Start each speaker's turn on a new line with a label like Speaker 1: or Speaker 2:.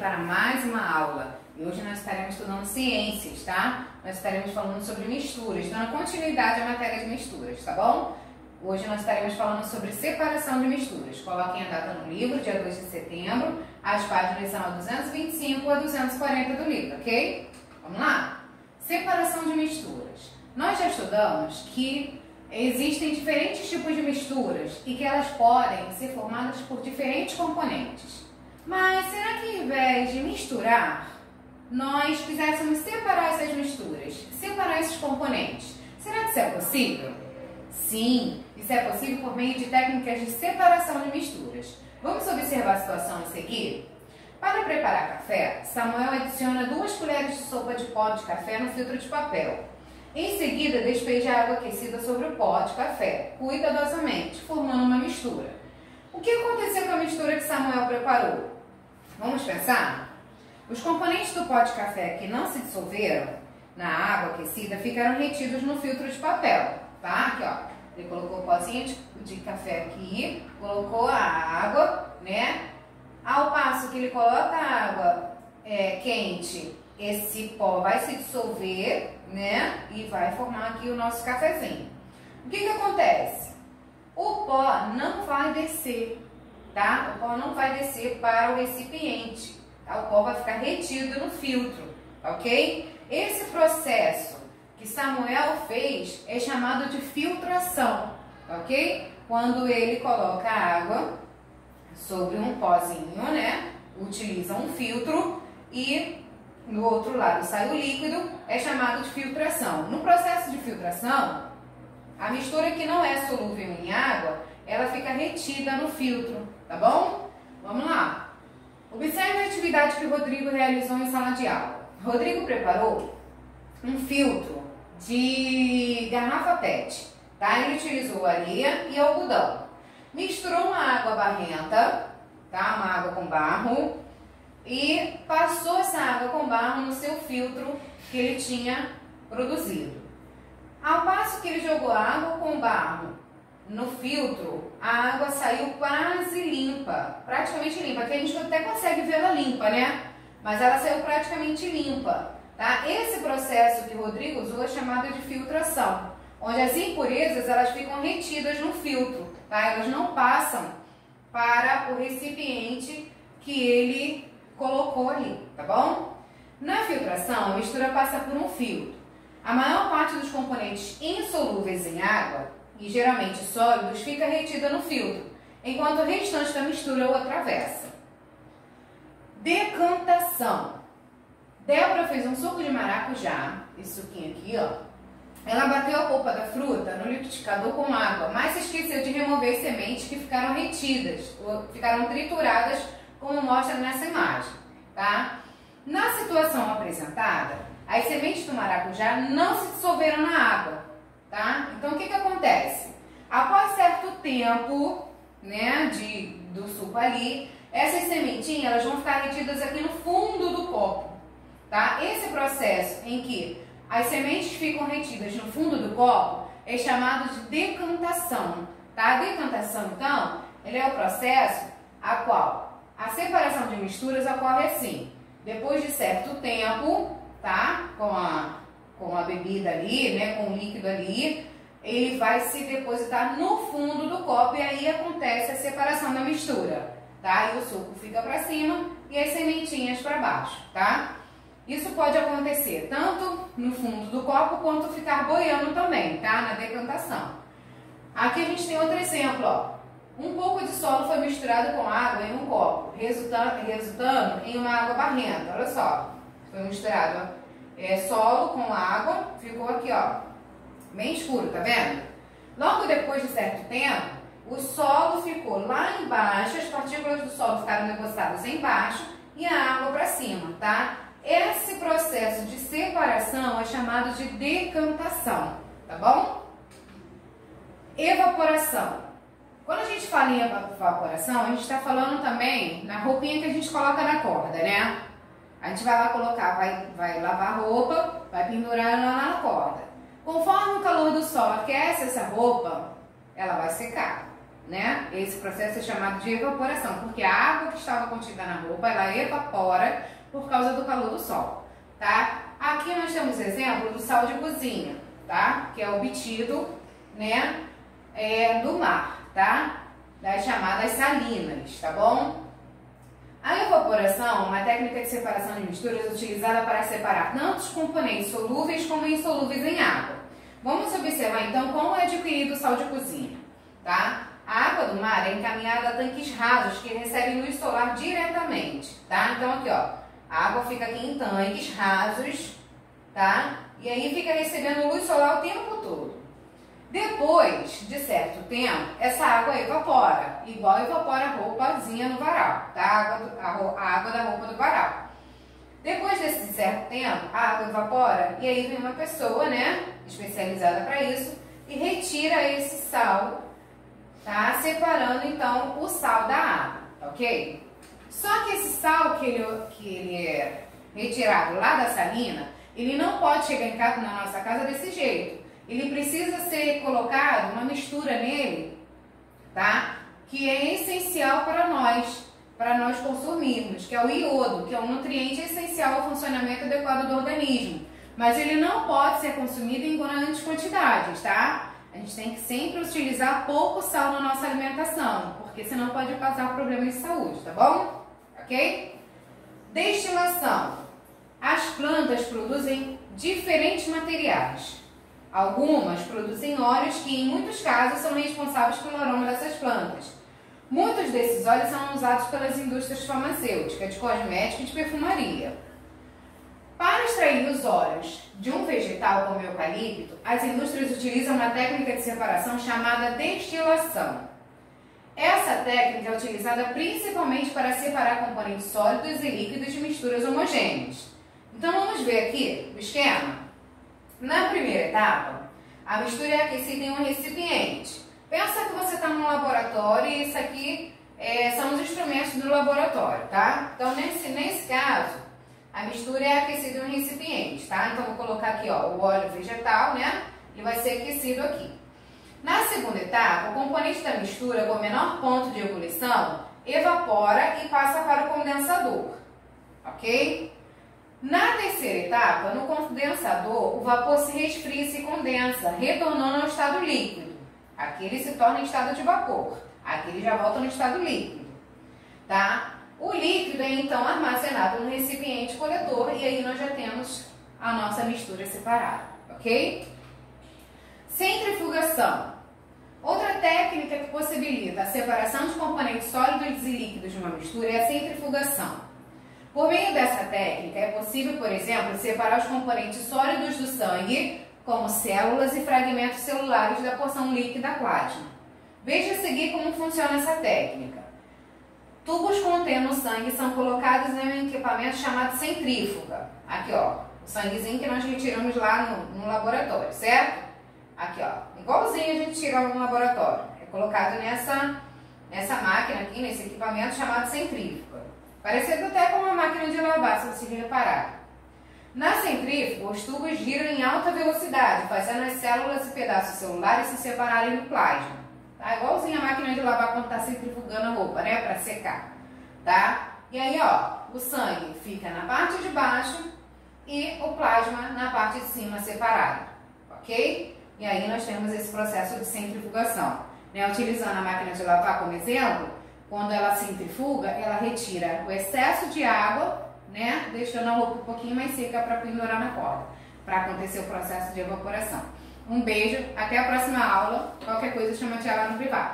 Speaker 1: para mais uma aula. E hoje nós estaremos estudando ciências, tá? Nós estaremos falando sobre misturas, dando continuidade à matéria de misturas, tá bom? Hoje nós estaremos falando sobre separação de misturas. Coloquem a data no livro, dia 2 de setembro. As páginas são a 225 a 240 do livro, ok? Vamos lá? Separação de misturas. Nós já estudamos que existem diferentes tipos de misturas e que elas podem ser formadas por diferentes componentes. Mas será que ao invés de misturar, nós quiséssemos separar essas misturas, separar esses componentes? Será que isso é possível? Sim, isso é possível por meio de técnicas de separação de misturas. Vamos observar a situação a seguir? Para preparar café, Samuel adiciona 2 colheres de sopa de pó de café no filtro de papel. Em seguida, despeja a água aquecida sobre o pó de café, cuidadosamente, formando uma mistura. O que aconteceu com a mistura que Samuel preparou? Vamos pensar? Os componentes do pó de café que não se dissolveram na água aquecida ficaram retidos no filtro de papel, tá? Aqui, ó. Ele colocou o pozinho de café aqui, colocou a água, né? Ao passo que ele coloca a água quente, esse pó vai se dissolver, né? E vai formar aqui o nosso cafezinho. O que acontece? O pó não vai descer, tá? O pó não vai descer para o recipiente, tá? O pó vai ficar retido no filtro, ok? Esse processo que Samuel fez é chamado de filtração, ok? Quando ele coloca a água sobre um pozinho, né? Utiliza um filtro e no outro lado sai o líquido, é chamado de filtração. No processo de filtração, a mistura que não é solúvel em água, ela fica retida no filtro, tá bom? Vamos lá. Observe a atividade que o Rodrigo realizou em sala de aula. Rodrigo preparou um filtro de garrafa PET, tá? Ele utilizou areia e algodão. Misturou uma água barrenta, tá? Uma água com barro, e passou essa água com barro no seu filtro que ele tinha produzido. Ao passo que ele jogou a água com barro no filtro, a água saiu quase limpa, praticamente limpa. Aqui a gente até consegue vê-la limpa, né? Mas ela saiu praticamente limpa, tá? Esse processo que o Rodrigo usou é chamado de filtração, onde as impurezas elas ficam retidas no filtro, tá? Elas não passam para o recipiente que ele colocou ali, tá bom? Na filtração, a mistura passa por um filtro. A maior parte dos componentes insolúveis em água, e geralmente sólidos, fica retida no filtro, enquanto o restante da mistura o atravessa. Decantação. Débora fez um suco de maracujá, esse suquinho aqui, ó. Ela bateu a polpa da fruta no liquidificador com água, mas se esqueceu de remover as sementes que ficaram retidas, ou ficaram trituradas, como mostra nessa imagem, tá? Na situação apresentada, as sementes do maracujá não se dissolveram na água, tá? Então, o que acontece? Após certo tempo, né, do suco ali, essas sementinhas elas vão ficar retidas aqui no fundo do copo, tá? Esse processo em que as sementes ficam retidas no fundo do copo é chamado de decantação, tá? A decantação, então, ele é o processo a qual a separação de misturas ocorre assim: depois de certo tempo, tá? Com a bebida ali, né? Com o líquido ali, ele vai se depositar no fundo do copo e aí acontece a separação da mistura, tá? E o suco fica para cima e as sementinhas para baixo, tá? Isso pode acontecer tanto no fundo do copo quanto ficar boiando também, tá? Na decantação. Aqui a gente tem outro exemplo, ó. Um pouco de solo foi misturado com água em um copo, resultando em uma água barrenta. Olha só, foi misturado solo com água, ficou aqui, ó, bem escuro, tá vendo? Logo depois de certo tempo, o solo ficou lá embaixo, as partículas do solo ficaram depositadas embaixo e a água para cima, tá? Esse processo de separação é chamado de decantação, tá bom? Evaporação. Quando a gente fala em evaporação, a gente está falando também na roupinha que a gente coloca na corda, né? A gente vai lá colocar, vai lavar a roupa, vai pendurar ela lá na corda. Conforme o calor do sol aquece essa roupa, ela vai secar. né? Esse processo é chamado de evaporação, porque a água que estava contida na roupa, ela evapora por causa do calor do sol, tá? Aqui nós temos exemplo do sal de cozinha, tá? Que é obtido, né, do mar, tá? Das chamadas salinas, tá bom? A evaporação é uma técnica de separação de misturas utilizada para separar tanto os componentes solúveis como insolúveis em água. Vamos observar então como é adquirido o sal de cozinha, tá? A água do mar é encaminhada a tanques rasos que recebem luz solar diretamente, tá? Então aqui, ó, a água fica aqui em tanques rasos, tá? E aí fica recebendo luz solar o tempo todo. Depois de certo tempo, essa água evapora, igual evapora a roupazinha no varal, tá? A água da roupa do varal. Depois desse certo tempo, a água evapora e aí vem uma pessoa, né, especializada para isso, e retira esse sal, tá? Separando então o sal da água, ok? Só que esse sal que ele é retirado lá da salina, ele não pode chegar em casa, na nossa casa desse jeito. Ele precisa ser colocado uma mistura nele, tá? Que é essencial para nós consumirmos, que é o iodo, que é um nutriente essencial ao funcionamento adequado do organismo. Mas ele não pode ser consumido em grandes quantidades, tá? A gente tem que sempre utilizar pouco sal na nossa alimentação, porque senão pode causar problemas de saúde, tá bom? Ok? Destilação. As plantas produzem diferentes materiais. Algumas produzem óleos que, em muitos casos, são responsáveis pelo aroma dessas plantas. Muitos desses óleos são usados pelas indústrias farmacêuticas, de cosméticos e de perfumaria. Para extrair os óleos de um vegetal como o eucalipto, as indústrias utilizam uma técnica de separação chamada destilação. Essa técnica é utilizada principalmente para separar componentes sólidos e líquidos de misturas homogêneas. Então vamos ver aqui o esquema. Na primeira etapa, a mistura é aquecida em um recipiente. Pensa que você está num laboratório e isso aqui são os instrumentos do laboratório, tá? Então, nesse caso, a mistura é aquecida em um recipiente, tá? Então, vou colocar aqui, ó, o óleo vegetal, né? Ele vai ser aquecido aqui. Na segunda etapa, o componente da mistura com o menor ponto de ebulição evapora e passa para o condensador, ok? Na terceira etapa, no condensador, o vapor se resfria e se condensa, retornando ao estado líquido. Aqui ele se torna em estado de vapor, aqui ele já volta no estado líquido, tá? O líquido é então armazenado no recipiente coletor e aí nós já temos a nossa mistura separada, ok? Centrifugação. Outra técnica que possibilita a separação de componentes sólidos e líquidos de uma mistura é a centrifugação. Por meio dessa técnica, é possível, por exemplo, separar os componentes sólidos do sangue, como células e fragmentos celulares da porção líquida plasma. Veja a seguir como funciona essa técnica. Tubos contendo o sangue são colocados em um equipamento chamado centrífuga. Aqui, ó, o sanguezinho que nós retiramos lá no laboratório, certo? Aqui, ó, igualzinho a gente tira no laboratório. É colocado nessa máquina aqui, nesse equipamento chamado centrífuga. Parecido até com uma máquina de lavar, se você reparar. Na centrífuga, os tubos giram em alta velocidade, fazendo as células e pedaços celulares se separarem do plasma. Tá? Igualzinho a máquina de lavar quando está centrifugando a roupa, né? Para secar. Tá? E aí, ó, o sangue fica na parte de baixo e o plasma na parte de cima separado. Ok? E aí nós temos esse processo de centrifugação. Né? Utilizando a máquina de lavar como exemplo, quando ela centrifuga, ela retira o excesso de água, né? Deixando a roupa um pouquinho mais seca para pendurar na corda, para acontecer o processo de evaporação. Um beijo, até a próxima aula. Qualquer coisa, chama a tia lá no privado.